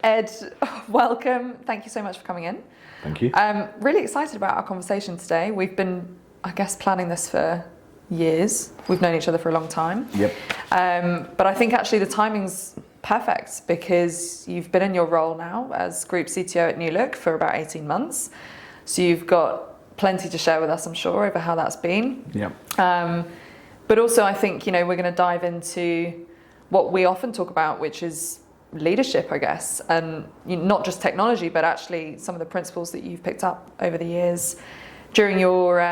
Ed, welcome. Thank you so much for coming in. Thank you. I'm really excited about our conversation today. We've been, I guess, planning this for years. We've known each other for a long time. Yep. But I think actually the timing's perfect because you've been in your role now as Group CTO at Look for about 18 months. So you've got plenty to share with us, I'm sure, over how that's been. Yep. But also I think, we're going to dive into what we often talk about, which is leadership, I guess, and not just technology, but actually some of the principles that you've picked up over the years during your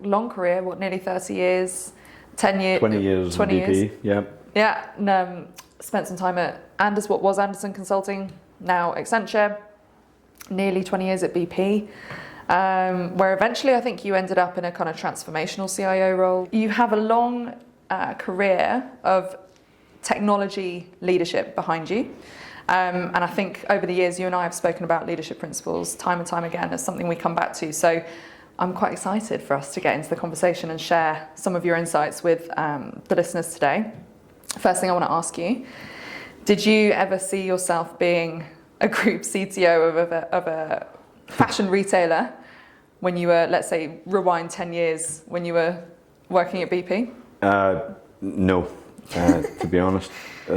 long career, nearly 30 years, 10 years, 20 years 20 BP, years. yeah. Yeah, and spent some time at what was Andersen Consulting, now Accenture, nearly 20 years at BP, where eventually I think you ended up in a kind of transformational CIO role. You have a long career of technology leadership behind you. And I think over the years, you and I have spoken about leadership principles time and time again as something we come back to. So I'm quite excited for us to get into the conversation and share some of your insights with the listeners today. First thing I want to ask you, did you ever see yourself being a group CTO of a fashion retailer when you were, let's say, rewind 10 years when you were working at BP? No. To be honest, I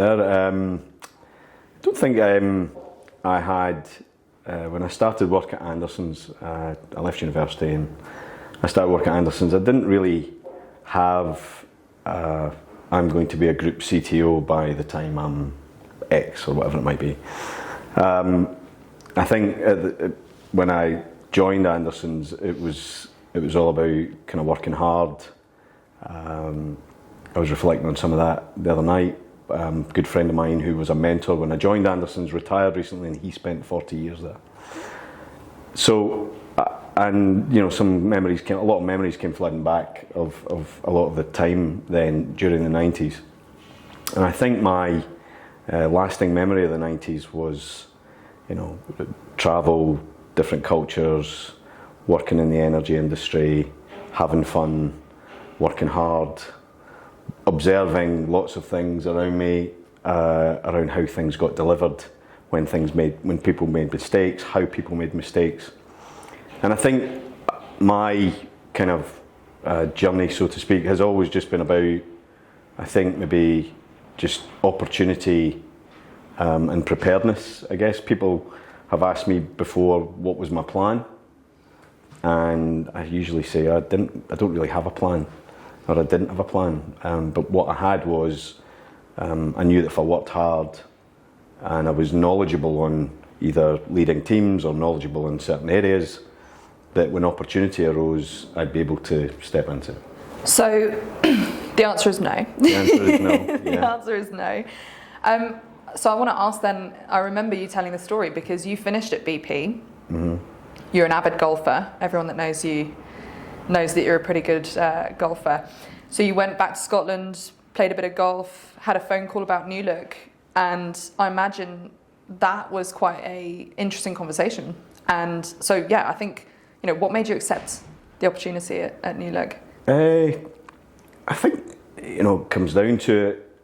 don't think I had, when I started work at Andersen's, I left university and I started working at Andersen's, I didn't really have, I'm going to be a group CTO by the time I'm X or whatever it might be. I think when I joined Andersen's, it was all about kind of working hard. I was reflecting on some of that the other night. A good friend of mine who was a mentor when I joined Andersen's retired recently, and he spent 40 years there. So, and some memories a lot of memories came flooding back of a lot of the time then during the 90s. And I think my lasting memory of the 90s was, travel, different cultures, working in the energy industry, having fun, working hard, observing lots of things around me, around how things got delivered, when people made mistakes, how people made mistakes. And I think my kind of journey, so to speak, has always just been about, I think, maybe just opportunity and preparedness. I guess people have asked me before what was my plan, and I usually say I don't really have a plan. Or I didn't have a plan, but what I had was, I knew that if I worked hard and I was knowledgeable on either leading teams or knowledgeable in certain areas, that when opportunity arose, I'd be able to step into it. So the answer is no. The answer is no. Yeah. The answer is no. So I want to ask then, I remember you telling the story because you finished at BP. Mm-hmm. You're an avid golfer. Everyone that knows you knows that you're a pretty good golfer. So you went back to Scotland, played a bit of golf, had a phone call about Look, and I imagine that was quite a interesting conversation. And so, yeah, I think, what made you accept the opportunity at Look? I think, it comes down to it.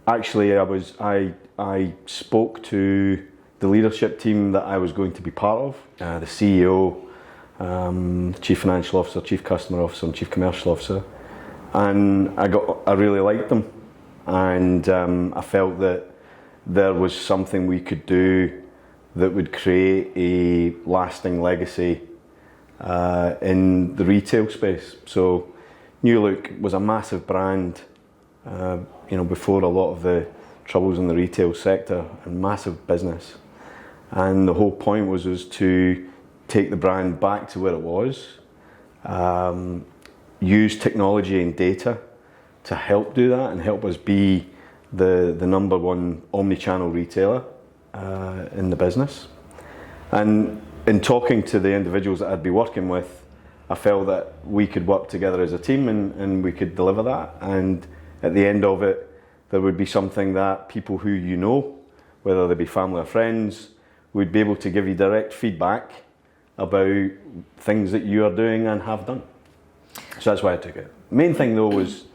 Actually, I spoke to the leadership team that I was going to be part of, the CEO, Chief Financial Officer, Chief Customer Officer and Chief Commercial Officer, and I really liked them, and I felt that there was something we could do that would create a lasting legacy in the retail space. So Look was a massive brand, before a lot of the troubles in the retail sector, and massive business, and the whole point was to take the brand back to where it was, use technology and data to help do that and help us be the number one omni-channel retailer in the business. And in talking to the individuals that I'd be working with, I felt that we could work together as a team and we could deliver that. And at the end of it, there would be something that people who whether they be family or friends, would be able to give you direct feedback about things that you are doing and have done. So that's why I took it. Main thing though was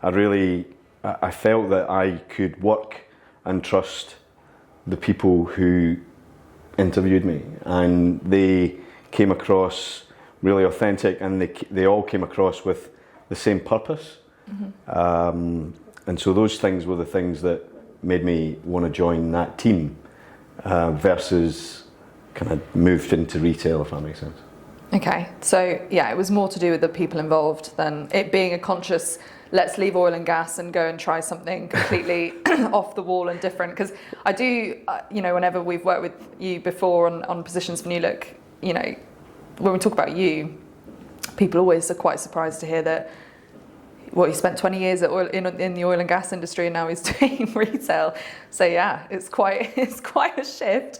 I felt that I could work and trust the people who interviewed me, and they came across really authentic, and they all came across with the same purpose. And so those things were the things that made me want to join that team versus kind of moved into retail, if that makes sense. Okay, so yeah, it was more to do with the people involved than it being a conscious, let's leave oil and gas and go and try something completely off the wall and different. Because I do, whenever we've worked with you before on positions for New Look, when we talk about you, people always are quite surprised to hear that, he spent 20 years in the oil and gas industry and now he's doing retail. So yeah, it's quite a shift.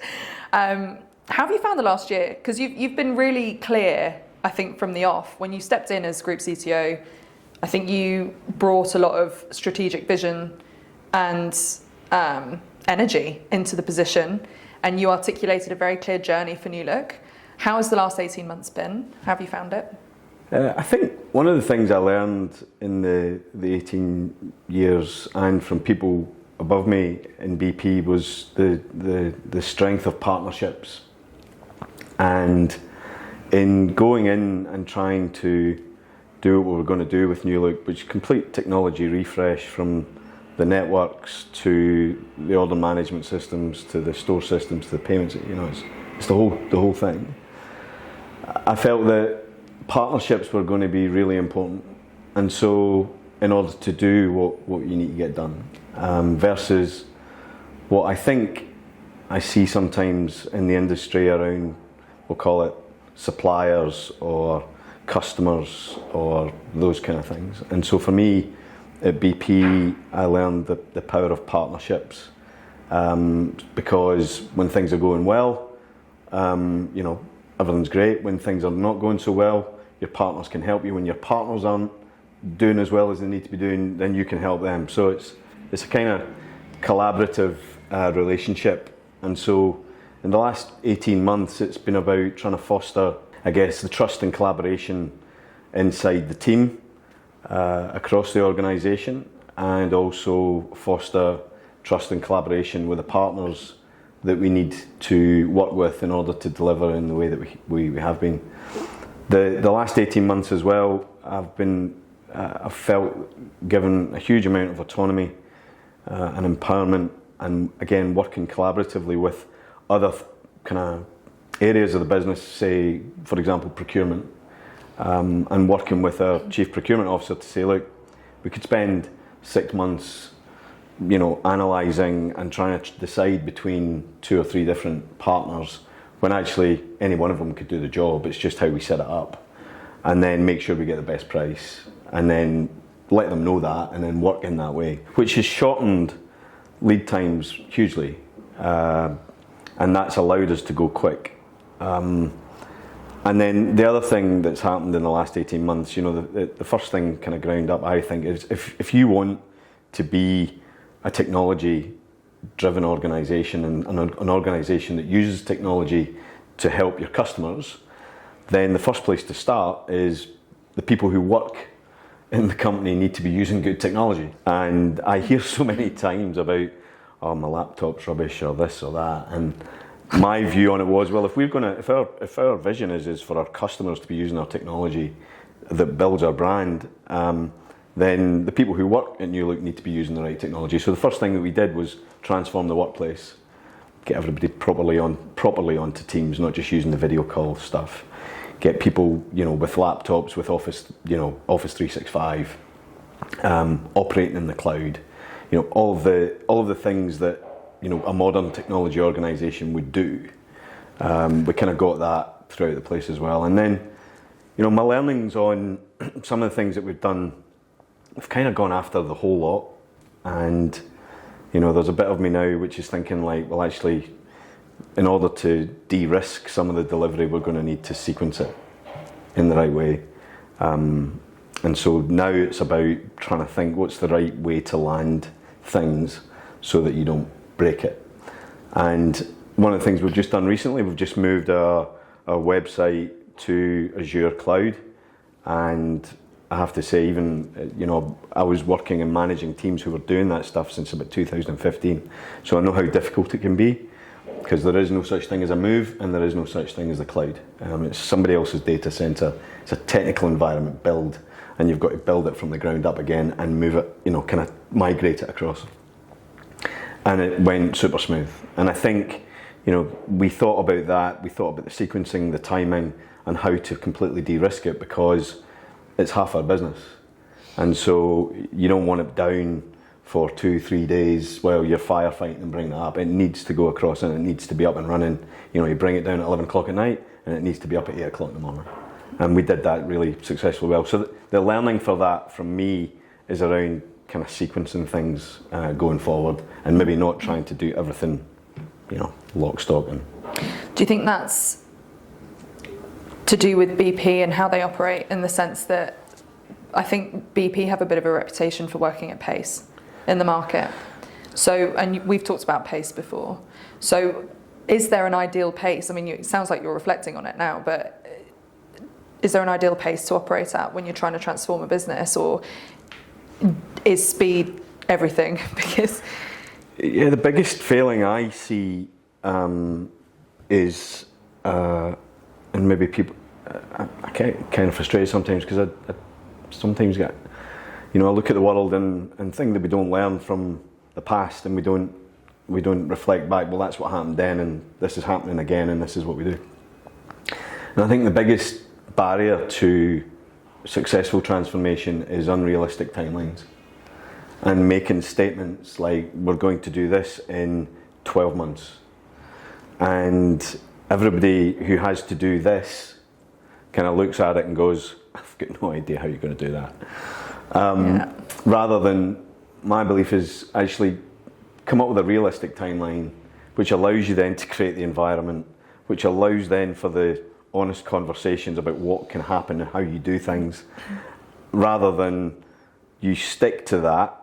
How have you found the last year? Because you've been really clear, I think, from the off. When you stepped in as Group CTO, I think you brought a lot of strategic vision and energy into the position, and you articulated a very clear journey for New Look. How has the last 18 months been? How have you found it? I think one of the things I learned in the 18 years and from people above me in BP was the strength of partnerships. And in going in and trying to do what we were going to do with New Look, which is complete technology refresh from the networks to the order management systems to the store systems to the payments, it's the whole thing. I felt that partnerships were going to be really important, and so in order to do what you need to get done, versus what I think I see sometimes in the industry around, we'll call it suppliers or customers or those kind of things. And so for me at BP, I learned the power of partnerships, because when things are going well, everything's great. When things are not going so well, your partners can help you. When your partners aren't doing as well as they need to be doing, then you can help them. So it's a kind of collaborative relationship. And so in the last 18 months, it's been about trying to foster, I guess, the trust and collaboration inside the team, across the organisation, and also foster trust and collaboration with the partners that we need to work with in order to deliver in the way that we have been. The last 18 months as well, I've felt given a huge amount of autonomy and empowerment, and again working collaboratively with other kind of areas of the business, say for example procurement, and working with our chief procurement officer to say, look, we could spend 6 months analysing and trying to decide between 2 or 3 different partners, when actually any one of them could do the job. It's just how we set it up, and then make sure we get the best price, and then let them know that, and then work in that way, which has shortened lead times hugely, and that's allowed us to go quick. And then the other thing that's happened in the last 18 months, the first thing kind of ground up, I think, is if you want to be a technology driven organisation and an organisation that uses technology to help your customers, then the first place to start is the people who work in the company need to be using good technology. And I hear so many times about, oh, my laptop's rubbish or this or that, and my view on it was, well, if our vision is for our customers to be using our technology that builds our brand, then the people who work at New Look need to be using the right technology. So the first thing that we did was transform the workplace, get everybody properly onto Teams, not just using the video call stuff. Get people, with laptops, with Office 365, operating in the cloud. All of the things that a modern technology organisation would do. We kind of got that throughout the place as well. And then, my learnings on some of the things that we've done, we've kind of gone after the whole lot. And, there's a bit of me now which is thinking like, well, actually, in order to de-risk some of the delivery, we're going to need to sequence it in the right way. And so now it's about trying to think what's the right way to land things so that you don't break it. And one of the things we've just done recently, we've just moved our website to Azure Cloud, and I have to say, even, I was working and managing teams who were doing that stuff since about 2015. So I know how difficult it can be, because there is no such thing as a move and there is no such thing as the cloud. It's somebody else's data center. It's a technical environment build, and you've got to build it from the ground up again and move it, kind of migrate it across. And it went super smooth. And I think, we thought about that. We thought about the sequencing, the timing, and how to completely de-risk it, because it's half our business. And so you don't want it down for 2-3 days while you're firefighting and bringing it up. It needs to go across and it needs to be up and running. You bring it down at 11 o'clock at night and it needs to be up at 8 o'clock in the morning. And we did that really successfully well. So the learning for that from me is around kind of sequencing things going forward, and maybe not trying to do everything, lock, stock. And do you think that's to do with BP and how they operate, in the sense that I think BP have a bit of a reputation for working at pace in the market? So, and we've talked about pace before. So is there an ideal pace? I mean, it sounds like you're reflecting on it now, but is there an ideal pace to operate at when you're trying to transform a business, or is speed everything? Because the biggest failing I see is, and maybe people, I get kind of frustrated sometimes, because I sometimes get, I look at the world and think that we don't learn from the past, and we don't reflect back, well, that's what happened then, and this is happening again, and this is what we do. And I think the biggest barrier to successful transformation is unrealistic timelines, and making statements like, we're going to do this in 12 months. And everybody who has to do this kind of looks at it and goes, I've got no idea how you're going to do that. Rather than, my belief is actually come up with a realistic timeline, which allows you then to create the environment, which allows then for the honest conversations about what can happen and how you do things, rather than you stick to that,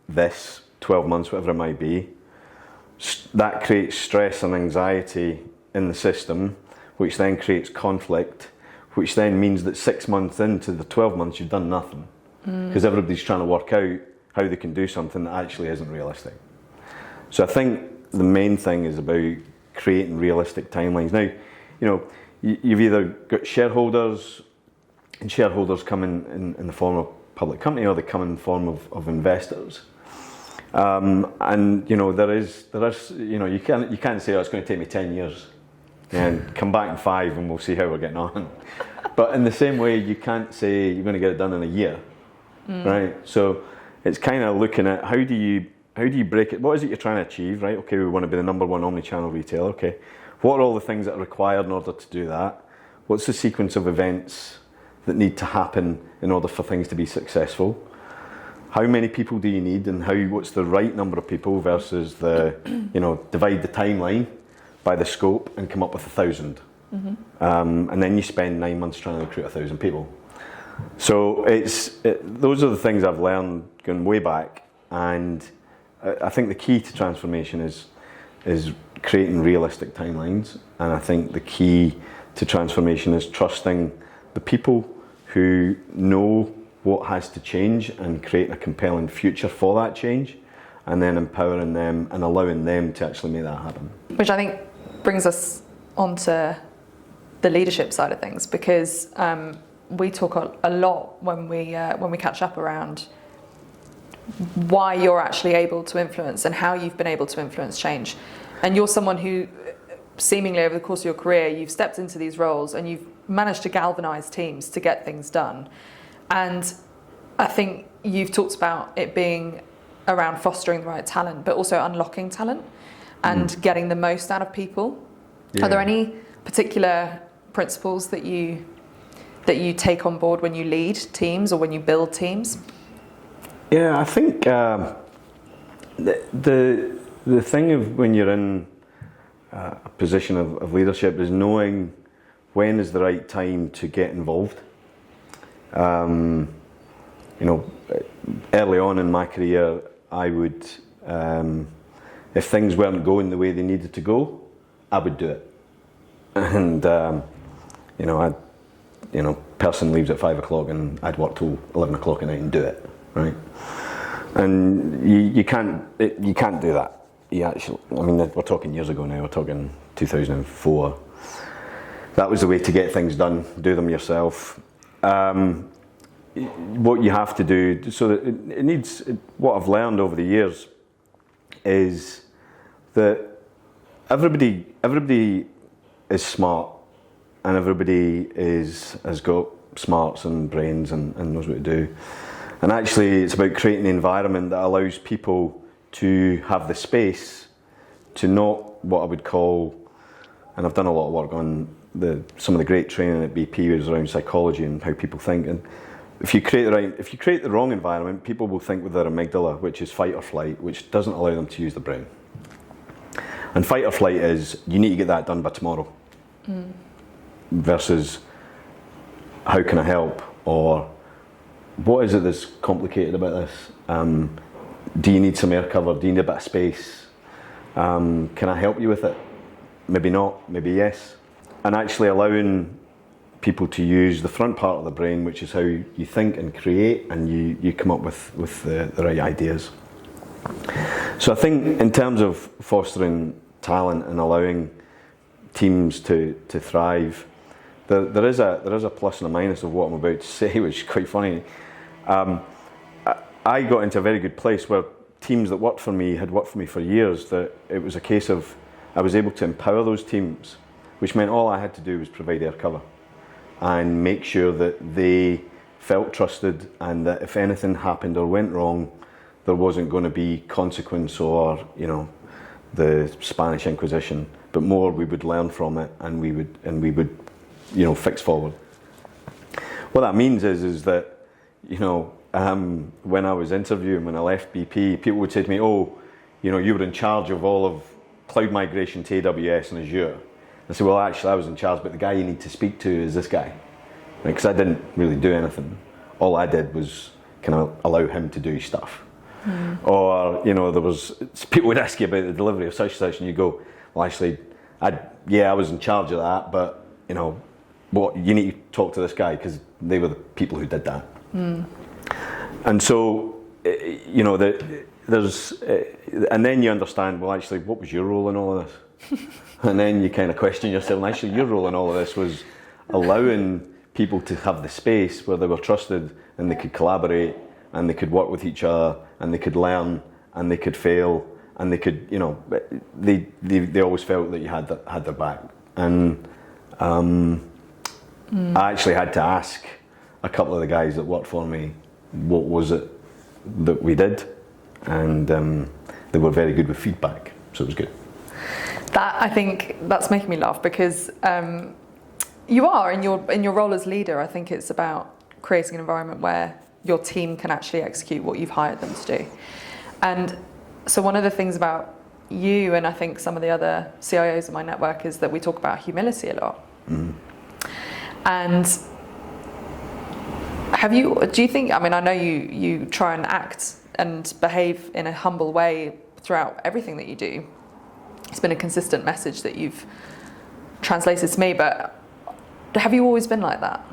this 12 months, whatever it might be. That creates stress and anxiety in the system, which then creates conflict, which then means that 6 months into the 12 months you've done nothing, because everybody's trying to work out how they can do something that actually isn't realistic. So I think the main thing is about creating realistic timelines. Now, you've either got shareholders, and shareholders come in the form of public company, or they come in the form of investors. And there is you can't say, oh, it's going to take me 10 years and come back in 5 and we'll see how we're getting on. But in the same way, you can't say you're going to get it done in a year, right? So it's kind of looking at how do you break it? What is it you're trying to achieve, right? Okay, we want to be the number 1 omni-channel retailer. Okay, what are all the things that are required in order to do that? What's the sequence of events that need to happen in order for things to be successful? How many people do you need, and what's the right number of people versus the, divide the timeline by the scope and come up with 1,000. And then you spend 9 months trying to recruit 1,000 people. So those are the things I've learned going way back, and I think the key to transformation is creating realistic timelines, and I think the key to transformation is trusting the people who know what has to change and creating a compelling future for that change, and then empowering them and allowing them to actually make that happen. Which I think brings us onto the leadership side of things, because we talk a lot when we catch up around why you're actually able to influence and how you've been able to influence change. And you're someone who, seemingly over the course of your career, you've stepped into these roles and you've managed to galvanise teams to get things done. And I think you've talked about it being around fostering the right talent, but also unlocking talent and getting the most out of people. Yeah. Are there any particular principles that you take on board when you lead teams or when you build teams? Yeah, I think the thing of when you're in a position of leadership is knowing when is the right time to get involved. Early on in my career, I would, if things weren't going the way they needed to go, I would do it. And I'd person leaves at 5 o'clock and I'd work till 11 o'clock at night and do it, right? And you can't do that. You actually, I mean, we're talking years ago now, we're talking 2004. That was the way to get things done, do them yourself. What you have to do, so that it needs, what I've learned over the years is that everybody is smart, and everybody has got smarts and brains and knows what to do. And actually it's about creating an environment that allows people to have the space to not what I would call, and I've done a lot of work on some of the great training at BP was around psychology and how people think. And if you create the wrong environment, people will think with their amygdala, which is fight or flight, which doesn't allow them to use the brain. And fight or flight is, you need to get that done by tomorrow. Versus, how can I help? Or, what is it that's complicated about this? Do you need some air cover? Do you need a bit of space? Can I help you with it? Maybe not, maybe yes. And actually allowing people to use the front part of the brain, which is how you think and create, and you come up with the right ideas. So I think in terms of fostering talent and allowing teams to thrive, there is a plus and a minus of what I'm about to say, which is quite funny. I got into a very good place where teams that worked for me had worked for me for years, that it was a case of I was able to empower those teams, which meant all I had to do was provide air cover and make sure that they felt trusted, and that if anything happened or went wrong, there wasn't going to be consequence or, you know, the Spanish Inquisition, but more we would learn from it, and we would, you know, fix forward. What that means is that, you know, when I was interviewing, when I left BP, people would say to me, oh, you know, you were in charge of all of cloud migration to AWS and Azure. I said, well, actually I was in charge, but the guy you need to speak to is this guy. Because I didn't really do anything. All I did was kind of allow him to do stuff. Or, you know, people would ask you about the delivery of such and such, and you go, well, actually, I was in charge of that, but, you know, what you need to talk to this guy, because they were the people who did that. And so, you know, and then you understand, well, actually, what was your role in all of this? And then you kind of question yourself, and actually your role in all of this was allowing people to have the space where they were trusted, and they could collaborate, and they could work with each other, and they could learn, and they could fail, and they could, you know, they always felt that you had their back. And I actually had to ask a couple of the guys that worked for me, what was it that we did? And they were very good with feedback, so it was good. I think that's making me laugh, because you are in your role as leader. I think it's about creating an environment where your team can actually execute what you've hired them to do. And so one of the things about you, and I think some of the other CIOs in my network, is that we talk about humility a lot. And do you think, I mean, I know you try and act and behave in a humble way throughout everything that you do. It's been a consistent message that you've translated to me, but have you always been like that?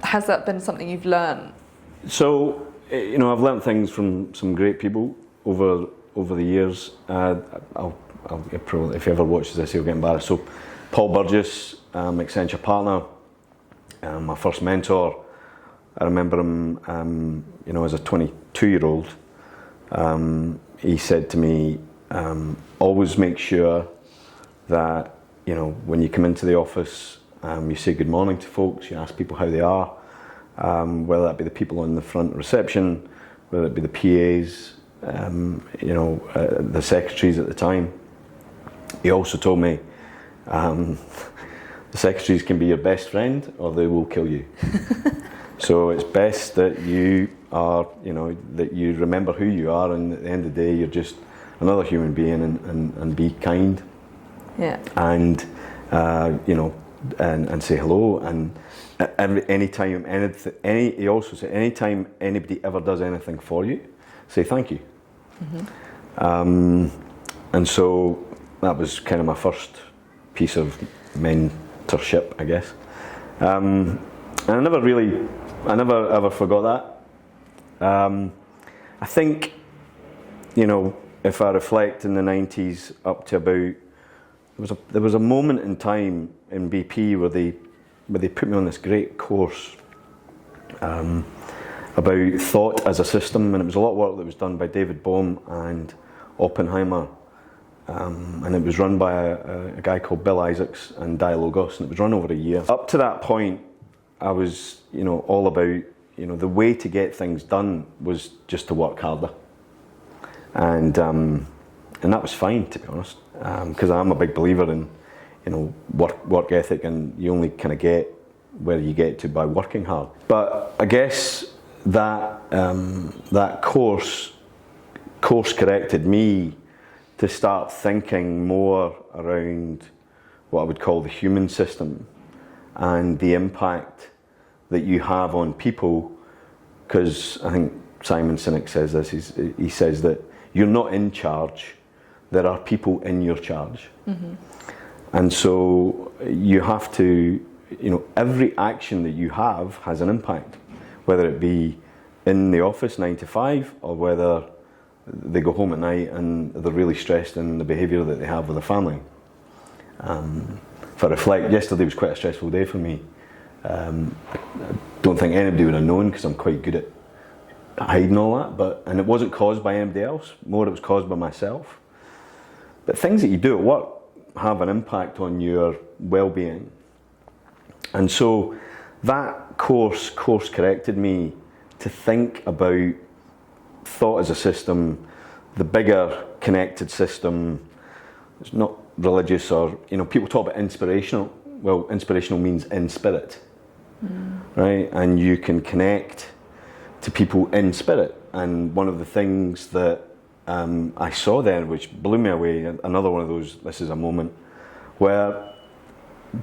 Has that been something you've learned? So, you know, I've learned things from some great people over the years. I'll probably, if you ever watches this, you'll get embarrassed. So, Paul Burgess, Accenture partner, my first mentor. I remember him, you know, as a 22-year-old. He said to me, always make sure that, you know, when you come into the office, you say good morning to folks, you ask people how they are, whether that be the people on the front reception, whether it be the PAs, you know, the secretaries at the time. He also told me, the secretaries can be your best friend, or they will kill you. So it's best that you are, you know, that you remember who you are, and at the end of the day, you're just another human being, and be kind. Yeah. And you know, and say hello, and anytime he also said, anytime anybody ever does anything for you, say thank you. And so that was kind of my first piece of mentorship, I guess. And I never ever forgot that. I think, if I reflect in the 90s up to about, there was a moment in time in BP where they put me on this great course about thought as a system, and it was a lot of work that was done by David Bohm and Oppenheimer, and it was run by a guy called Bill Isaacs and Dialogos, and it was run over a year. Up to that point, I was, all about, the way to get things done was just to work harder, and that was fine, to be honest, because I'm a big believer in, work ethic, and you only kind of get where you get to by working hard. But I guess that course corrected me to start thinking more around what I would call the human system and the impact that you have on people, because I think Simon Sinek says this, he says that you're not in charge, there are people in your charge. Mm-hmm. And so you have to, every action that you have has an impact, whether it be in the office 9 to 5 or whether they go home at night and they're really stressed in the behaviour that they have with their family. If I reflect, yesterday was quite a stressful day for me. I don't think anybody would have known because I'm quite good at hiding all that, and it wasn't caused by anybody else, more it was caused by myself. But things that you do at work have an impact on your well-being. And so that course corrected me to think about thought as a system, the bigger connected system. It's not religious or, people talk about inspirational. Well, inspirational means in spirit, right? And you can connect to people in spirit. And one of the things that I saw then, which blew me away, another one of those, this is a moment, where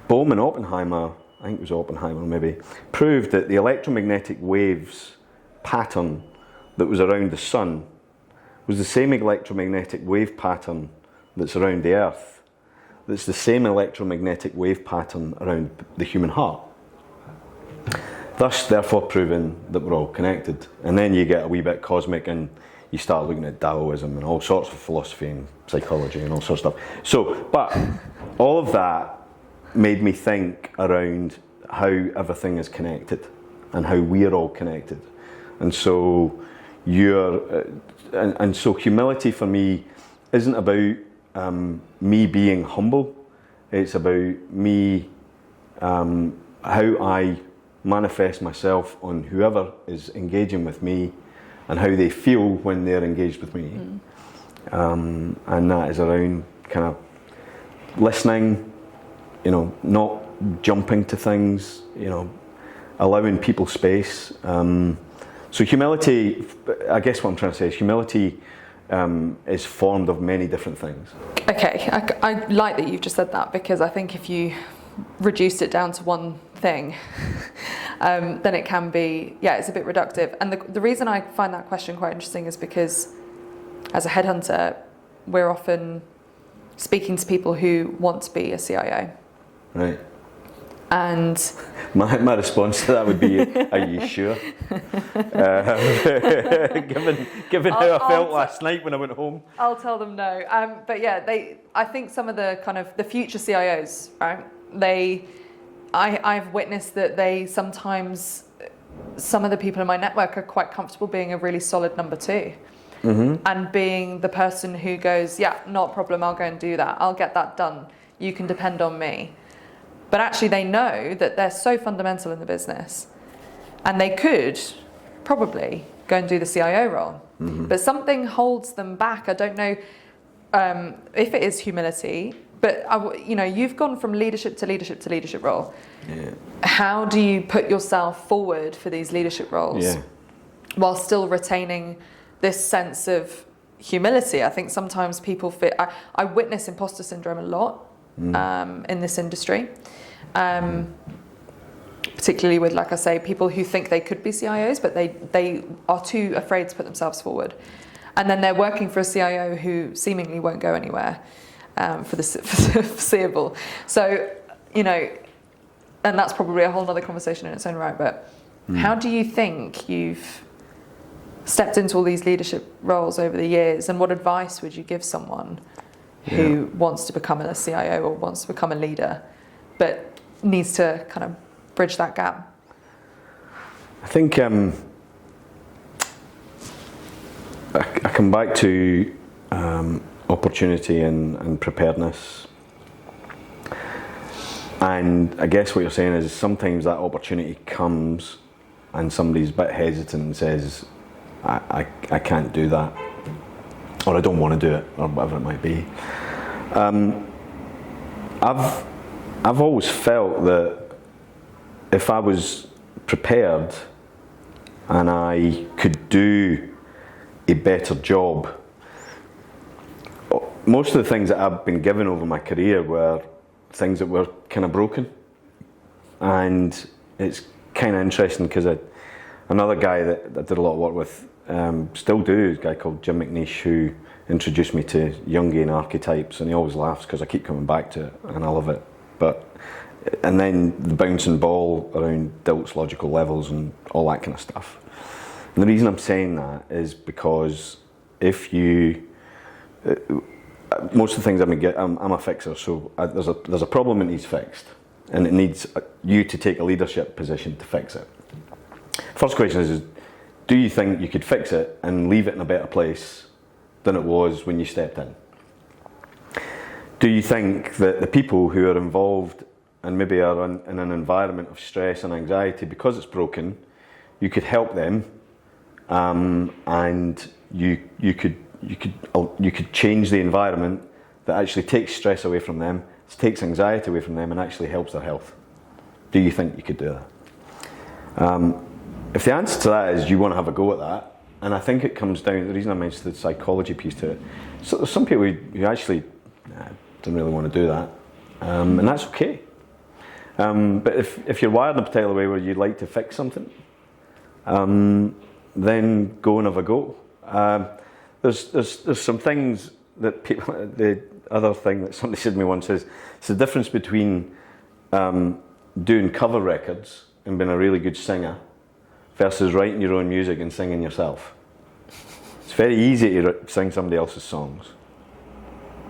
Bohm and Oppenheimer, I think it was Oppenheimer maybe, proved that the electromagnetic waves pattern that was around the sun was the same electromagnetic wave pattern that's around the earth, that's the same electromagnetic wave pattern around the human heart. Thus, therefore, proving that we're all connected. And then you get a wee bit cosmic and you start looking at Taoism and all sorts of philosophy and psychology and all sorts of stuff. So, but all of that made me think around how everything is connected and how we're all connected. And so so humility for me isn't about me being humble. It's about me, how I manifest myself on whoever is engaging with me and how they feel when they're engaged with me. And that is around kind of listening, not jumping to things, allowing people space. So humility, I guess what I'm trying to say is humility is formed of many different things. Okay, I like that you've just said that, because I think if you reduced it down to one thing, then it can be, it's a bit reductive. And the reason I find that question quite interesting is because as a headhunter, we're often speaking to people who want to be a CIO. Right. And my response to that would be, are you sure? Given how I felt last night when I went home. I'll tell them no. But yeah, I think some of the kind of the future CIOs, right? I've witnessed that they sometimes, some of the people in my network are quite comfortable being a really solid number two. Mm-hmm. And being the person who goes, yeah, not a problem, I'll go and do that. I'll get that done. You can depend on me. But actually they know that they're so fundamental in the business and they could probably go and do the CIO role. Mm-hmm. But something holds them back. I don't know if it is humility, but you've gone from leadership to leadership to leadership role. Yeah. How do you put yourself forward for these leadership roles while still retaining this sense of humility? I think sometimes people I witness imposter syndrome a lot. In this industry, particularly with, like I say, people who think they could be CIOs, but they are too afraid to put themselves forward. And then they're working for a CIO who seemingly won't go anywhere for the foreseeable. So, and that's probably a whole other conversation in its own right, but how do you think you've stepped into all these leadership roles over the years, and what advice would you give someone who wants to become a CIO or wants to become a leader, but needs to kind of bridge that gap? I think I come back to opportunity and preparedness. And I guess what you're saying is sometimes that opportunity comes and somebody's a bit hesitant and says, I can't do that, or I don't want to do it, or whatever it might be. I've always felt that if I was prepared and I could do a better job, most of the things that I've been given over my career were things that were kind of broken. And it's kind of interesting because another guy that I did a lot of work with, still do, a guy called Jim McNeish, who introduced me to Jungian archetypes, and he always laughs because I keep coming back to it and I love it. And then the bouncing ball around Dilt's logical levels and all that kind of stuff. And the reason I'm saying that is because if you, most of the things I'm a fixer, so there's a problem that needs fixed, and it needs you to take a leadership position to fix it. First question is do you think you could fix it and leave it in a better place than it was when you stepped in? Do you think that the people who are involved and maybe are in an environment of stress and anxiety because it's broken, you could help them, and you could change the environment that actually takes stress away from them, takes anxiety away from them, and actually helps their health? Do you think you could do that? If the answer to that is you want to have a go at that, and I think it comes down, the reason I mentioned the psychology piece to it, so there's some people who actually don't really want to do that, and that's okay. But if you're wired in a particular way where you'd like to fix something, then go and have a go. There's some things that people, the other thing that somebody said to me once is, it's the difference between doing cover records and being a really good singer versus writing your own music and singing yourself. It's very easy to sing somebody else's songs,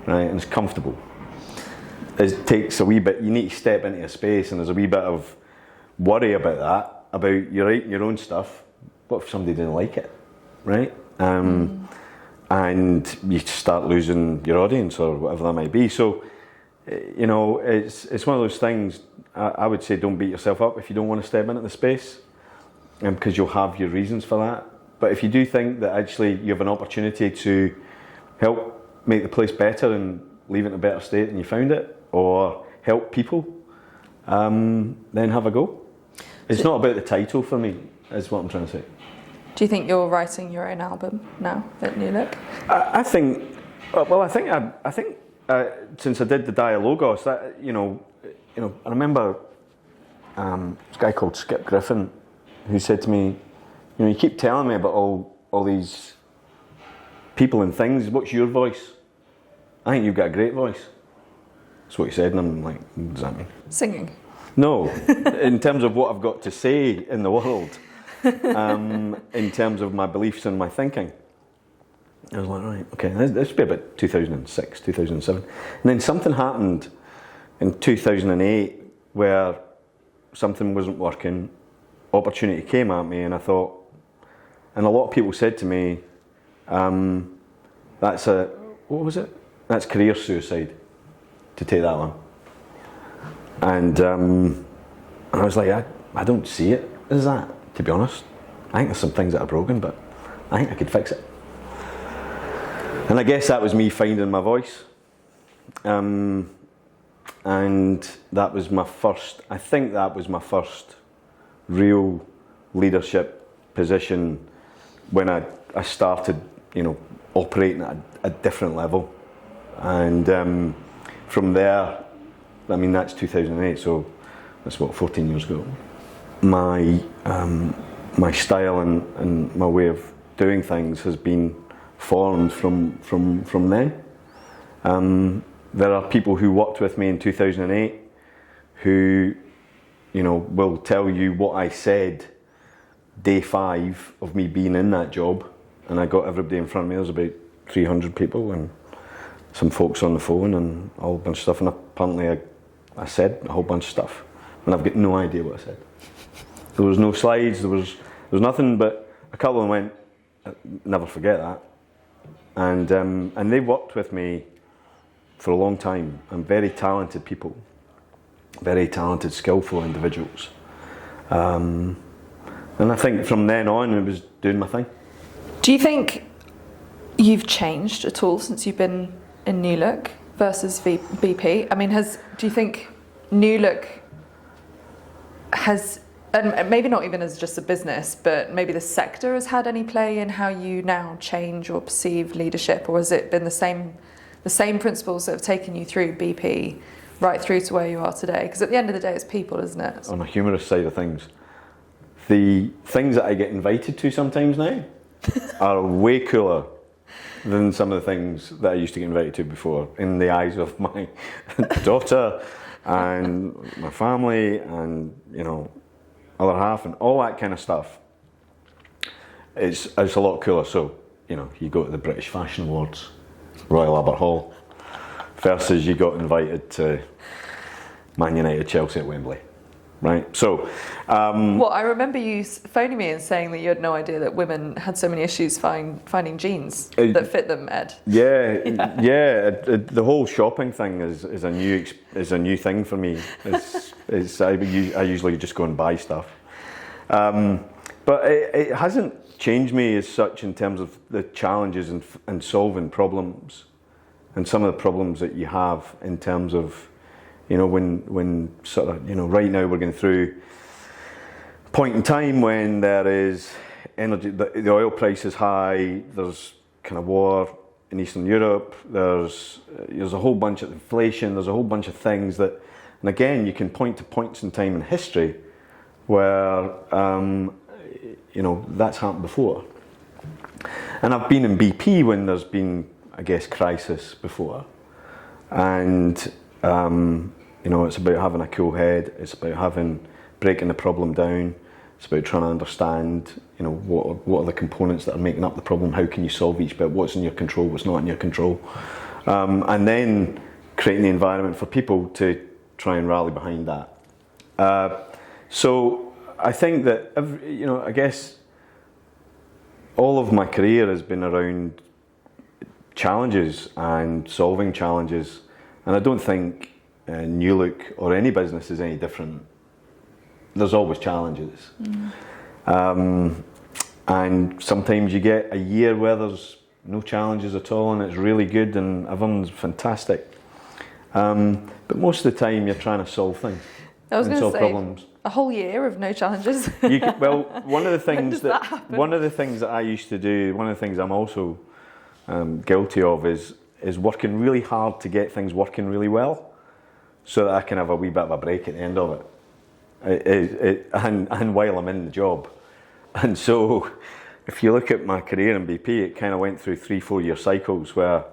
right? And it's comfortable. It takes a wee bit, you need to step into a space, and there's a wee bit of worry about that, about you writing your own stuff. What if somebody didn't like it, right? And you start losing your audience or whatever that might be. So, you know, it's one of those things. I would say don't beat yourself up if you don't want to step into the space, because you'll have your reasons for that. But if you do think that actually you have an opportunity to help make the place better and leave it in a better state than you found it, or help people, then have a go. It's not about the title for me, is what I'm trying to say. Do you think you're writing your own album now at New Look? I think since I did the Dialogos, that I remember this guy called Skip Griffin, who said to me, you keep telling me about all these people and things. What's your voice? I think you've got a great voice. That's what he said, and I'm like, what does that mean? Singing? No, in terms of what I've got to say in the world. In terms of my beliefs and my thinking. I was like, right, okay, this would be about 2006, 2007. And then something happened in 2008 where something wasn't working, opportunity came at me, and I thought, and a lot of people said to me, that's career suicide to take that one. And I was like, I don't see it as that, to be honest. I think there's some things that are broken, but I think I could fix it. And I guess that was me finding my voice. And that was my first, I think that was my first real leadership position when I started, operating at a different level. And from there, I mean, that's 2008, so that's 14 years ago. My style and my way of doing things has been formed from then. There are people who worked with me in 2008 who, will tell you what I said day 5 of me being in that job, and I got everybody in front of me. There was about 300 people and some folks on the phone and a whole bunch of stuff, and apparently I said a whole bunch of stuff, and I've got no idea what I said. There was no slides, there was nothing, but a couple of them went, I'll never forget that. And they worked with me for a long time, and very talented people, very talented, skillful individuals. And I think from then on, I was doing my thing. Do you think you've changed at all since you've been in New Look versus BP? I mean, do you think New Look has, and maybe not even as just a business, but maybe the sector has had any play in how you now change or perceive leadership, or has it been the same principles that have taken you through BP right through to where you are today? Because at the end of the day, it's people, isn't it? On a humorous side of things, the things that I get invited to sometimes now are way cooler than some of the things that I used to get invited to before, in the eyes of my daughter and my family and, other half and all that kind of stuff. It's a lot cooler. So, you go to the British Fashion Awards, Royal Albert Hall, versus you got invited to Man United, Chelsea at Wembley. Right, so... well, I remember you phoning me and saying that you had no idea that women had so many issues finding jeans that fit them, Ed. Yeah. The whole shopping thing is a new thing for me. I usually just go and buy stuff. But it hasn't changed me as such in terms of the challenges and solving problems, and some of the problems that you have in terms of, when sort of, right now we're going through a point in time when there is energy, the oil price is high, there's kind of war in Eastern Europe, there's a whole bunch of inflation, there's a whole bunch of things that, and again, you can point to points in time in history where, that's happened before. And I've been in BP when there's been, I guess, crisis before. And, it's about having a cool head. It's about breaking the problem down. It's about trying to understand, what are the components that are making up the problem. How can you solve each bit? What's in your control? What's not in your control? And then creating the environment for people to try and rally behind that. So I think that, I guess all of my career has been around challenges and solving challenges. And I don't think New Look or any business is any different. There's always challenges. And sometimes you get a year where there's no challenges at all and it's really good and everyone's fantastic. But most of the time you're trying to solve things. I was going to say, problems. A whole year of no challenges. One of the things When does that things that I used to do, one of the things I'm also guilty of is working really hard to get things working really well, so that I can have a wee bit of a break at the end of it, and while I'm in the job. And so, if you look at my career in BP, it kind of went through 3-4 year cycles where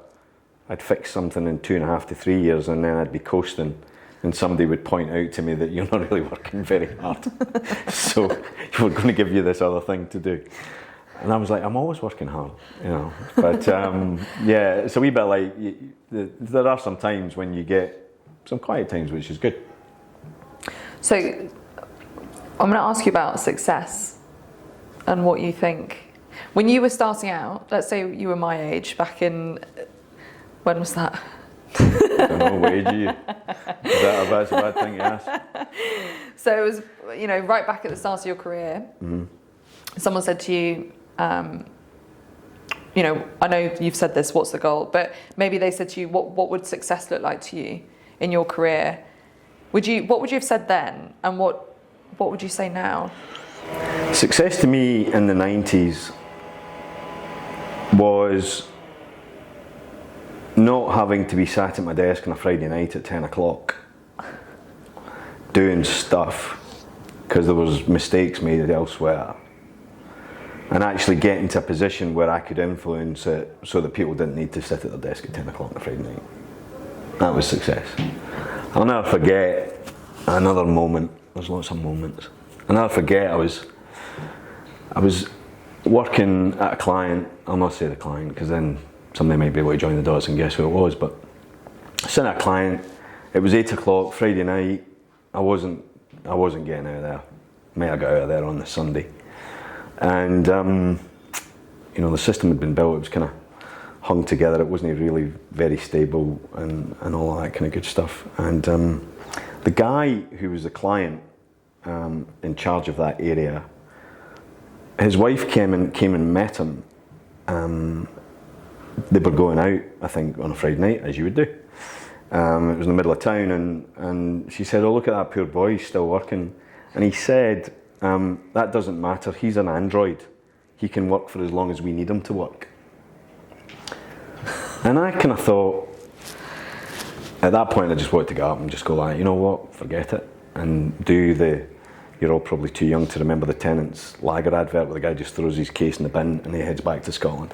I'd fix something in 2.5 to 3 years, and then I'd be coasting, and somebody would point out to me that you're not really working very hard. So we're going to give you this other thing to do. And I was like, I'm always working hard, But it's a wee bit like, there are some times when you get some quiet times, which is good. So I'm going to ask you about success and what you think. When you were starting out, let's say you were my age back in, when was that? I don't know, what age are you? That's a bad thing to ask. So it was, right back at the start of your career, someone said to you, I know you've said this, what's the goal? But maybe they said to you, what would success look like to you in your career? What would you have said then, and what would you say now? Success to me in the 90s was not having to be sat at my desk on a Friday night at 10 o'clock doing stuff because there was mistakes made elsewhere, and actually getting to a position where I could influence it so that people didn't need to sit at their desk at 10 o'clock on a Friday night. That was success. I'll never forget another moment There's lots of moments. And I'll forget, I was working at a client, I'll not say the client, because then somebody might be able to join the dots and guess who it was, but sitting at a client, it was 8 o'clock, Friday night, I wasn't getting out of there. May I got out of there on the Sunday. And, the system had been built, it was kind of hung together, it wasn't really very stable and all that kind of good stuff. And the guy who was the client in charge of that area, his wife came and met him. They were going out, I think, on a Friday night, as you would do. It was in the middle of town, and she said, "Oh, look at that poor boy, he's still working." And he said, "That doesn't matter, he's an android. He can work for as long as we need him to work." And I kind of thought, at that point I just wanted to get up and just go like, you know what, forget it, and do the, you're all probably too young to remember the Tenants lager advert where the guy just throws his case in the bin and he heads back to Scotland.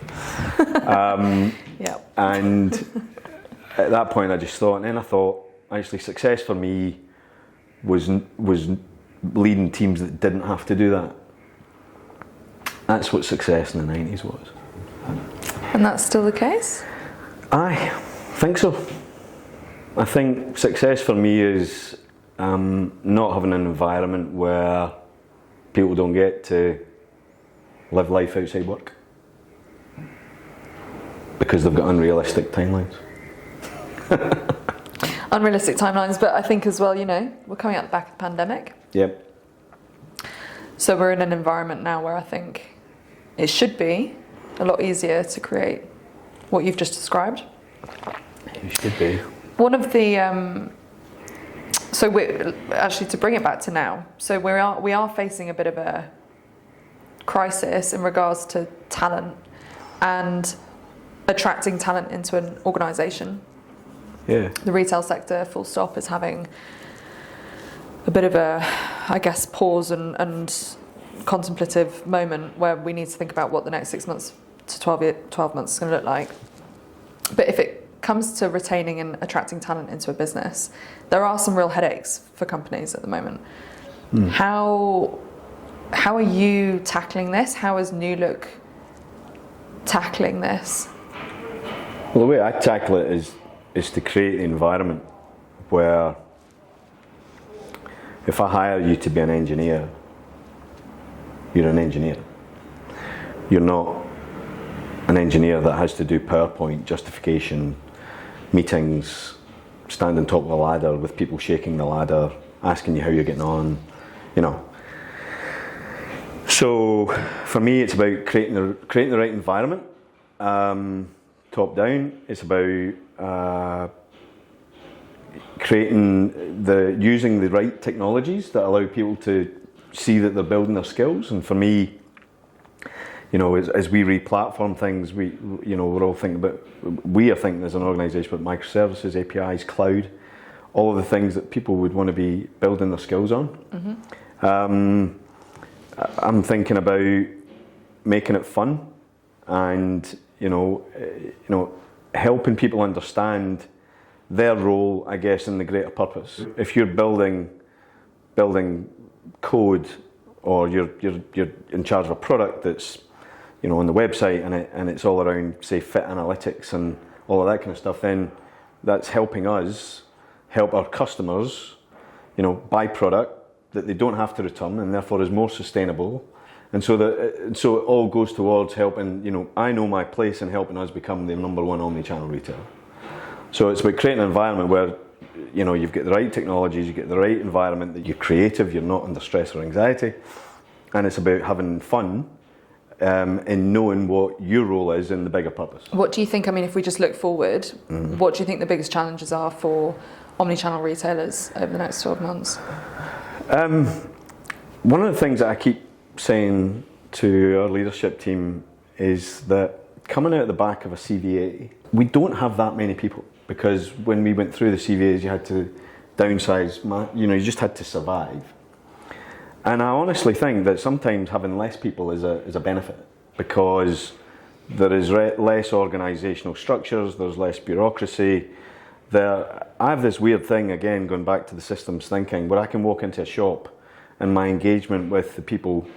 Yeah. And at that point I just thought, and then I thought, actually success for me was leading teams that didn't have to do that. That's what success in the 90s was. And that's still the case? I think so. I think success for me is not having an environment where people don't get to live life outside work because they've got unrealistic timelines. Unrealistic timelines, but I think as well, we're coming out the back of the pandemic. Yep. So we're in an environment now where I think it should be a lot easier to create what you've just described. It should be. One of the so we're actually, to bring it back to now, so we are facing a bit of a crisis in regards to talent and attracting talent into an organisation. Yeah. The retail sector, full stop, is having a bit of a, I guess, pause and contemplative moment where we need to think about what the next 6 months to 12 months is going to look like. But if it comes to retaining and attracting talent into a business, there are some real headaches for companies at the moment. How are you tackling this? How is New Look tackling this? Well, the way I tackle it is to create an environment where if I hire you to be an engineer, you're an engineer. You're not an engineer that has to do PowerPoint, justification, meetings, stand on top of a ladder with people shaking the ladder, asking you how you're getting on, So for me, it's about creating the right environment, top down. It's about using the right technologies that allow people to see that they're building their skills. And for me, as we re-platform things, we're all thinking about, we are thinking as an organisation about microservices, APIs, cloud, all of the things that people would want to be building their skills on. Mm-hmm. I'm thinking about making it fun and, helping people understand their role, I guess, in the greater purpose. If you're building code, or you're in charge of a product that's on the website and it's all around, say, fit analytics and all of that kind of stuff, then that's helping us help our customers buy product that they don't have to return and therefore is more sustainable. And so it all goes towards helping, I know my place in helping us become the number one omni-channel retailer. So it's about creating an environment where you've got the right technologies, you get the right environment, that you're creative, you're not under stress or anxiety, and it's about having fun in knowing what your role is in the bigger purpose. What do you think, if we just look forward, what do you think the biggest challenges are for omni-channel retailers over the next 12 months? One of the things that I keep saying to our leadership team is that coming out the back of a CVA, we don't have that many people, because when we went through the CVAs, you had to downsize, you just had to survive. And I honestly think that sometimes having less people is a benefit, because there is less organisational structures, there's less bureaucracy, I have this weird thing, again, going back to the systems thinking, where I can walk into a shop and my engagement with the people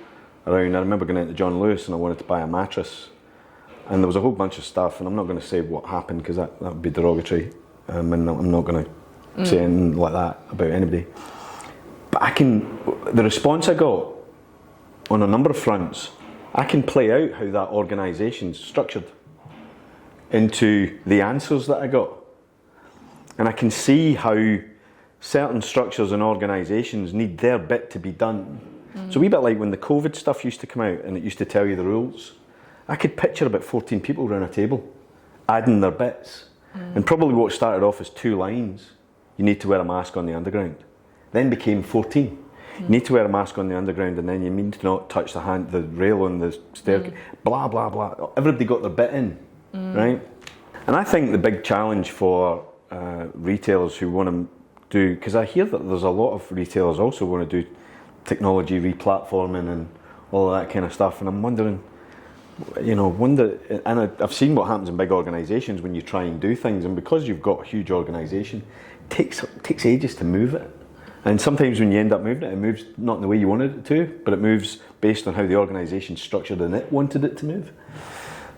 around, I remember going into John Lewis and I wanted to buy a mattress. And there was a whole bunch of stuff, and I'm not going to say what happened because that would be derogatory. And I'm not going to say anything like that about anybody. But the response I got on a number of fronts, I can play out how that organisation's structured into the answers that I got. And I can see how certain structures and organisations need their bit to be done. So a wee bit like when the COVID stuff used to come out and it used to tell you the rules, I could picture about 14 people around a table adding their bits. And probably what started off as 2 lines, you need to wear a mask on the underground, then became 14. You need to wear a mask on the underground, and then you need to not touch the rail on the staircase, blah, blah, blah. Everybody got their bit in, right? And I think the big challenge for retailers who want to do, because I hear that there's a lot of retailers also want to do technology replatforming and all of that kind of stuff, and I'm wondering, and I've seen what happens in big organisations when you try and do things, and because you've got a huge organisation, it takes ages to move it. And sometimes when you end up moving it moves not in the way you wanted it to, but it moves based on how the organisation's structured and it wanted it to move.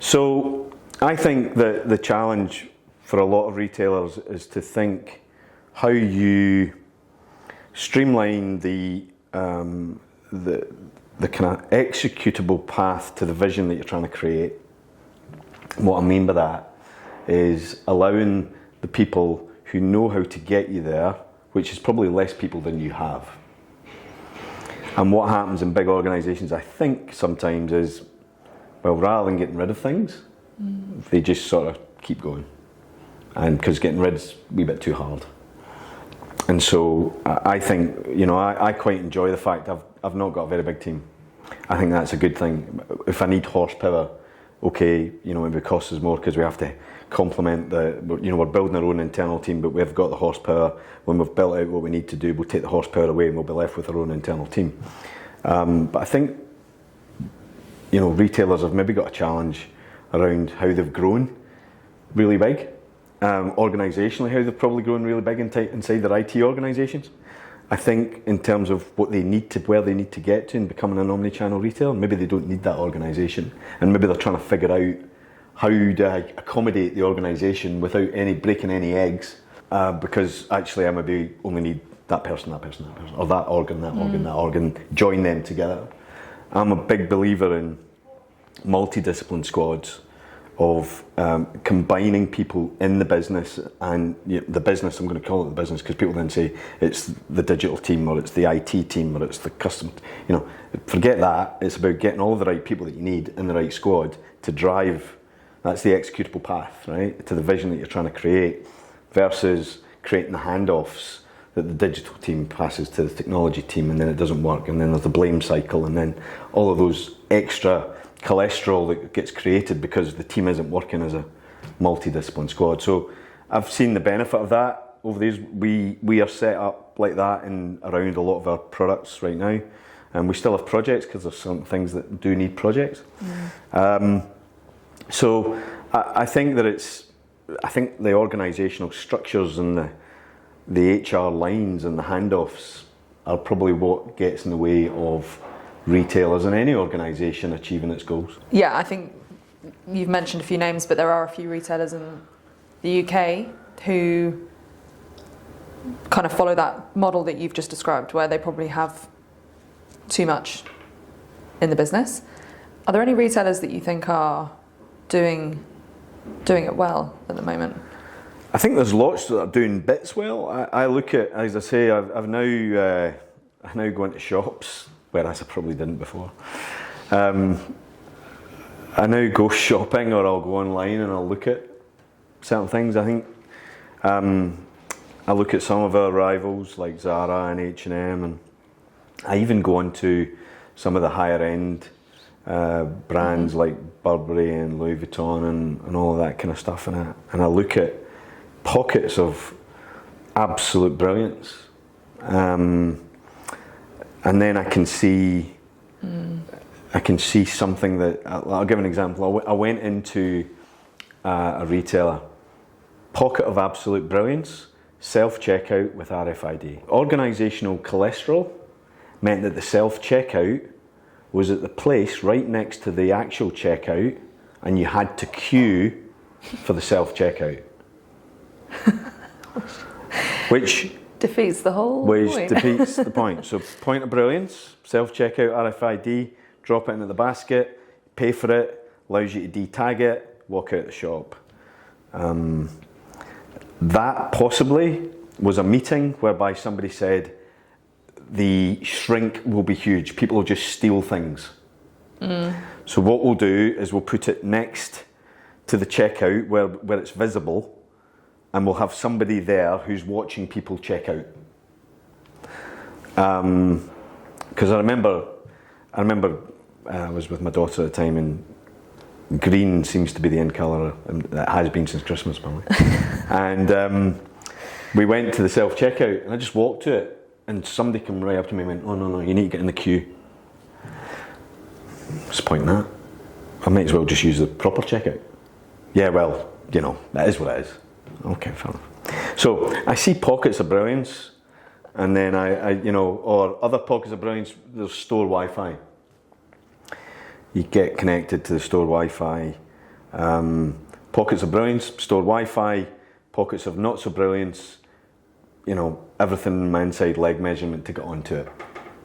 So I think that the challenge for a lot of retailers is to think how you streamline the kind of executable path to the vision that you're trying to create. And what I mean by that is allowing the people who know how to get you there, which is probably less people than you have. And what happens in big organisations, I think, sometimes is, well, rather than getting rid of things, they just sort of keep going. And because getting rid is a wee bit too hard. And so I think, I quite enjoy the fact I've not got a very big team. I think that's a good thing. If I need horsepower, okay, maybe it costs us more because we have to complement we're building our own internal team, but we've got the horsepower. When we've built out what we need to do, we'll take the horsepower away and we'll be left with our own internal team. But I think, retailers have maybe got a challenge around how they've grown really big. Organisationally, how they've probably grown really big inside their IT organisations. I think in terms of where they need to get to in becoming an omni-channel retailer, maybe they don't need that organisation, and maybe they're trying to figure out how do I accommodate the organisation without breaking any eggs, because actually I maybe only need that person, or that organ, join them together. I'm a big believer in multidiscipline squads of combining people in the business, and the business, I'm going to call it the business because people then say it's the digital team or it's the IT team or it's the custom, forget that. It's about getting all the right people that you need in the right squad to drive. That's the executable path, right, to the vision that you're trying to create, versus creating the handoffs that the digital team passes to the technology team, and then it doesn't work, and then there's the blame cycle, and then all of those extra cholesterol that gets created because the team isn't working as a multidiscipline squad. So I've seen the benefit of that over the years. We are set up like that in around a lot of our products right now, and we still have projects because there's some things that do need projects. So I think that the organisational structures and the HR lines and the handoffs are probably what gets in the way of retailers in any organisation achieving its goals. Yeah, I think you've mentioned a few names, but there are a few retailers in the UK who kind of follow that model that you've just described, where they probably have too much in the business. Are there any retailers that you think are doing it well at the moment? I think there's lots that are doing bits well. I look at, as I say, I've now gone to shops, whereas I probably didn't before. I now go shopping, or I'll go online and I'll look at certain things. I think I look at some of our rivals like Zara and H&M, and I even go into some of the higher end brands like Burberry and Louis Vuitton and all of that kind of stuff, and I look at pockets of absolute brilliance, and then I can see something that I'll give an example. I went into a retailer pocket of absolute brilliance, self-checkout with RFID. Organisational cholesterol meant that the self-checkout was at the place right next to the actual checkout, and you had to queue for the self-checkout. Which defeats the whole point. Defeats the point. So point of brilliance, self-checkout, RFID, drop it into the basket, pay for it, allows you to de-tag it, walk out the shop. That possibly was a meeting whereby somebody said the shrink will be huge. People will just steal things. So what we'll do is we'll put it next to the checkout where it's visible, and we'll have somebody there who's watching people check out. Because I remember I was with my daughter at the time, and green seems to be the end colour, and it has been since Christmas probably. And we went to the self-checkout, and I just walked to it, and somebody came right up to me and went, "Oh no, you need to get in the queue." What's the point in that? I might as well just use the proper checkout. Yeah, well, that is what it is. Okay, fair enough. So I see pockets of brilliance, and then or other pockets of brilliance. There's store Wi-Fi. You get connected to the store Wi-Fi. Pockets of brilliance, store Wi-Fi. Pockets of not so brilliance. Everything in my inside leg measurement to get onto it,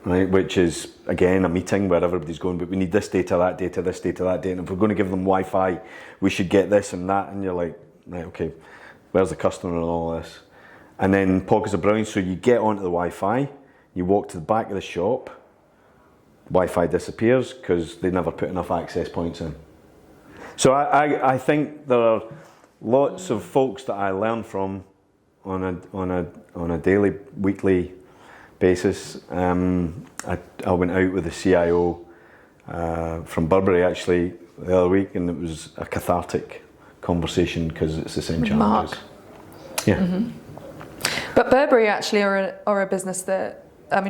right? Which is again a meeting where everybody's going, but we need this data, that data, this data, that data. And if we're going to give them Wi-Fi, we should get this and that. And you're like, right, okay. Where's the customer and all this? And then pockets of brilliance, so you get onto the Wi-Fi, you walk to the back of the shop, Wi-Fi disappears because they never put enough access points in. So I think there are lots of folks that I learn from on a daily, weekly basis. I went out with the CIO from Burberry actually the other week, and it was a cathartic conversation because it's the same challenges. Mark. Yeah. Mm-hmm. But Burberry actually are a business that,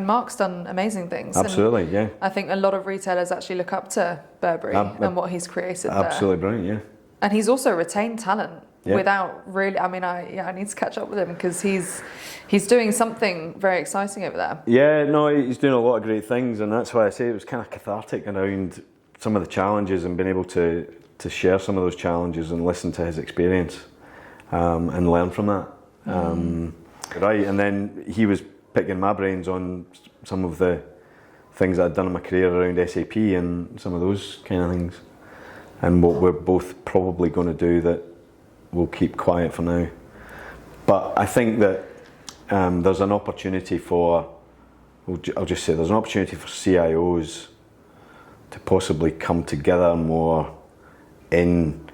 Mark's done amazing things. Absolutely, yeah. I think a lot of retailers actually look up to Burberry and what he's created there. Absolutely brilliant, yeah. And he's also retained talent without really, I need to catch up with him because he's doing something very exciting over there. Yeah, no, he's doing a lot of great things, and that's why I say it was kind of cathartic around some of the challenges and being able to share some of those challenges and listen to his experience and learn from that. Right, and then he was picking my brains on some of the things I'd done in my career around SAP and some of those kind of things, and what we're both probably going to do that we'll keep quiet for now. But I think that there's an opportunity I'll just say there's an opportunity for CIOs to possibly come together more in,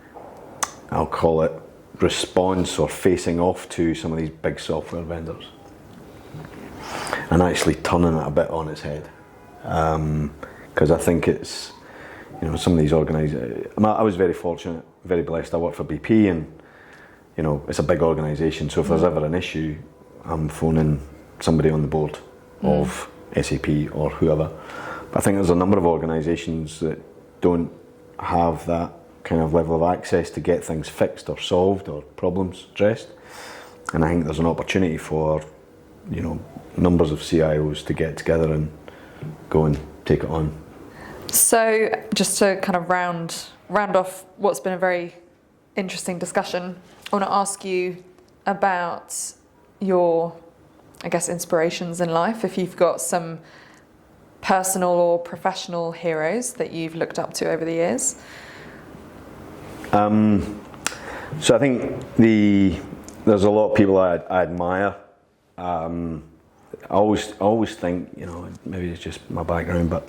I'll call it, response or facing off to some of these big software vendors and actually turning it a bit on its head, because I think it's some of these organisations. I was very fortunate, very blessed. I worked for BP, and it's a big organisation, so if there's ever an issue, I'm phoning somebody on the board of SAP or whoever. But I think there's a number of organisations that don't have that kind of level of access to get things fixed or solved or problems addressed, and I think there's an opportunity for numbers of CIOs to get together and go and take it on. So just to kind of round off what's been a very interesting discussion, I want to ask you about your, inspirations in life, if you've got some personal or professional heroes that you've looked up to over the years. So I think there's a lot of people I admire. I always think, maybe it's just my background, but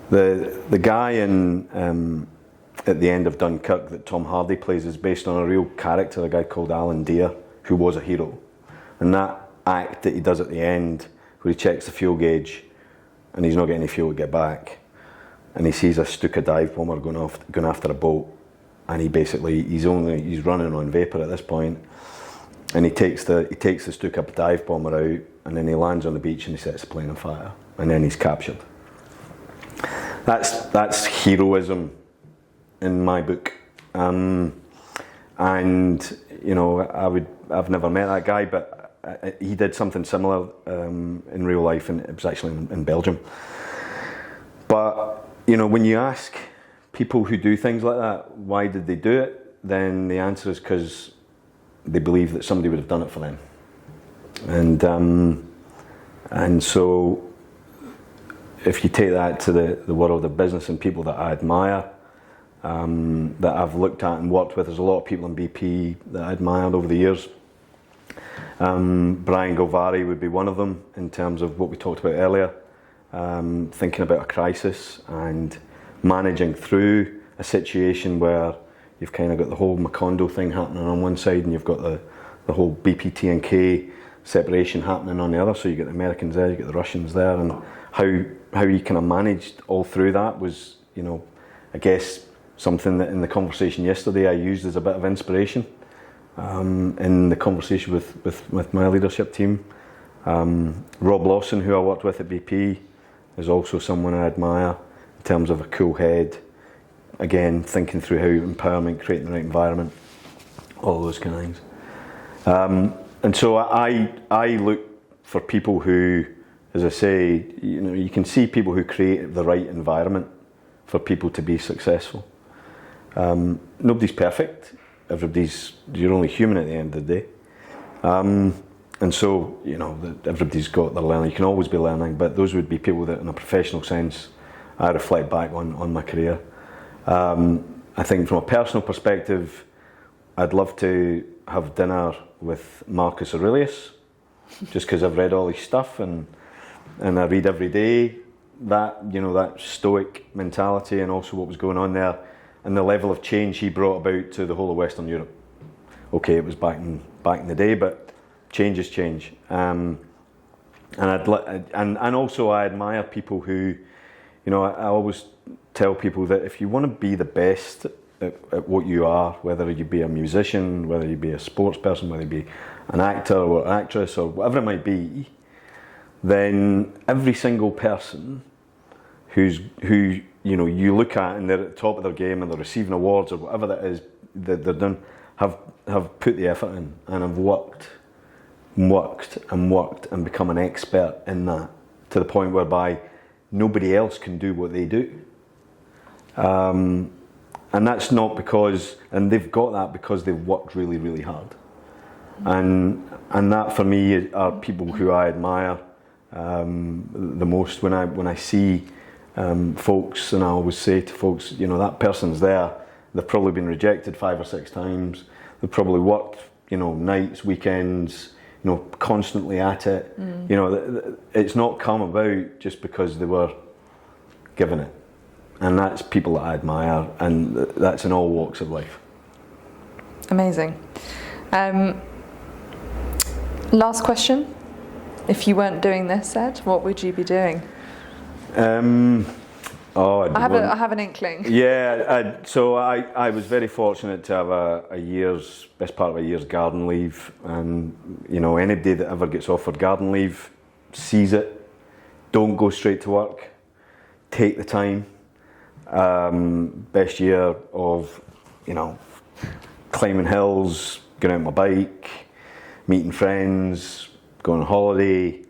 the guy in at the end of Dunkirk that Tom Hardy plays is based on a real character, a guy called Alan Deere, who was a hero. And that act that he does at the end, where he checks the fuel gauge and he's not getting any fuel to get back, and he sees a Stuka dive bomber going after a boat, and he's running on vapor at this point, and he takes the Stuka dive bomber out, and then he lands on the beach and he sets the plane on fire, and then he's captured. That's heroism in my book, and I've never met that guy, but he did something similar in real life, and it was actually in Belgium. But when you ask people who do things like that, why did they do it? Then the answer is because they believe that somebody would have done it for them. And so if you take that to the world of business and people that I admire, that I've looked at and worked with, there's a lot of people in BP that I admired over the years. Brian Golvari would be one of them in terms of what we talked about earlier, thinking about a crisis and managing through a situation where you've kind of got the whole Macondo thing happening on one side, and you've got the whole BP-TNK separation happening on the other. So you get the Americans there, you get the Russians there, and how you kind of managed all through that was, I guess something that in the conversation yesterday I used as a bit of inspiration in the conversation with my leadership team. Rob Lawson, who I worked with at BP, is also someone I admire in terms of a cool head. Again, thinking through how empowerment, creating the right environment, all those kind of things. And so I look for people who, as I say, you can see people who create the right environment for people to be successful. Nobody's perfect. You're only human at the end of the day. And so, everybody's got their learning. You can always be learning, but those would be people that, in a professional sense, I reflect back on my career. I think from a personal perspective, I'd love to have dinner with Marcus Aurelius, just because I've read all his stuff and I read every day that stoic mentality and also what was going on there and the level of change he brought about to the whole of Western Europe. Okay, it was back in the day, but change is change. And also I admire people who, I always tell people that if you want to be the best at what you are, whether you be a musician, whether you be a sports person, whether you be an actor or an actress or whatever it might be, then every single person who you look at and they're at the top of their game and they're receiving awards or whatever that is that they're done, have put the effort in and have worked and become an expert in that, to the point whereby nobody else can do what they do. And that's not because, and they've got that because they've worked really, really hard. And that for me are people who I admire the most. When I see folks, and I always say to folks, that person's there, they've probably been rejected 5 or 6 times, they've probably worked, nights, weekends, constantly at it. It's not come about just because they were given it. And that's people that I admire, and that's in all walks of life. Amazing. Last question. If you weren't doing this, Ed, what would you be doing? I have an inkling. Yeah, so I was very fortunate to have best part of a year's garden leave, and anybody that ever gets offered garden leave sees it. Don't go straight to work. Take the time. Best year of, climbing hills, going out on my bike, meeting friends, going on holiday,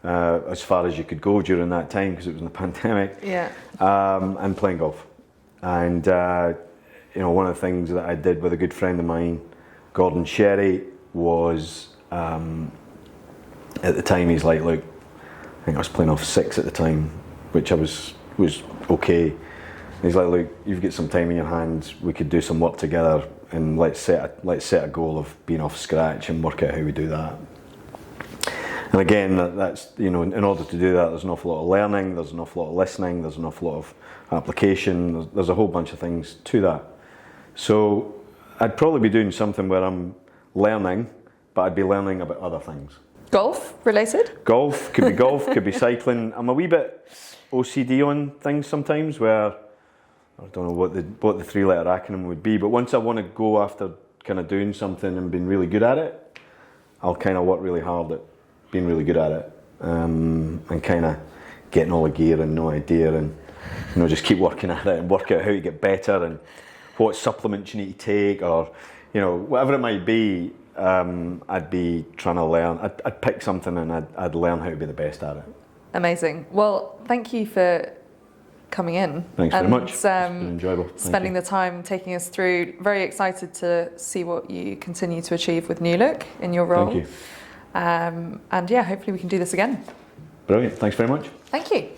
as far as you could go during that time because it was in the pandemic. Yeah. And playing golf. And one of the things that I did with a good friend of mine, Gordon Sherry, was at the time he's like, look, I think I was playing off 6 at the time, which I was okay. He's like, look, you've got some time in your hands, we could do some work together, and let's set a goal of being off scratch and work out how we do that. And again, that's in order to do that, there's an awful lot of learning, there's an awful lot of listening, there's an awful lot of application, there's a whole bunch of things to that. So I'd probably be doing something where I'm learning, but I'd be learning about other things. Golf related? Golf, could be cycling. I'm a wee bit OCD on things sometimes, where I don't know what the 3-letter acronym would be, but once I want to go after kind of doing something and being really good at it, I'll kind of work really hard at being really good at it, and kind of getting all the gear and no idea, and just keep working at it and work out how to get better and what supplements you need to take, or whatever it might be, I'd be trying to learn. I'd pick something and I'd learn how to be the best at it. Amazing. Well, thank you for coming in. Thanks very much. It's been enjoyable. Spending the time taking us through. Very excited to see what you continue to achieve with New Look in your role. Thank you. And yeah, hopefully we can do this again. Brilliant. Thanks very much. Thank you.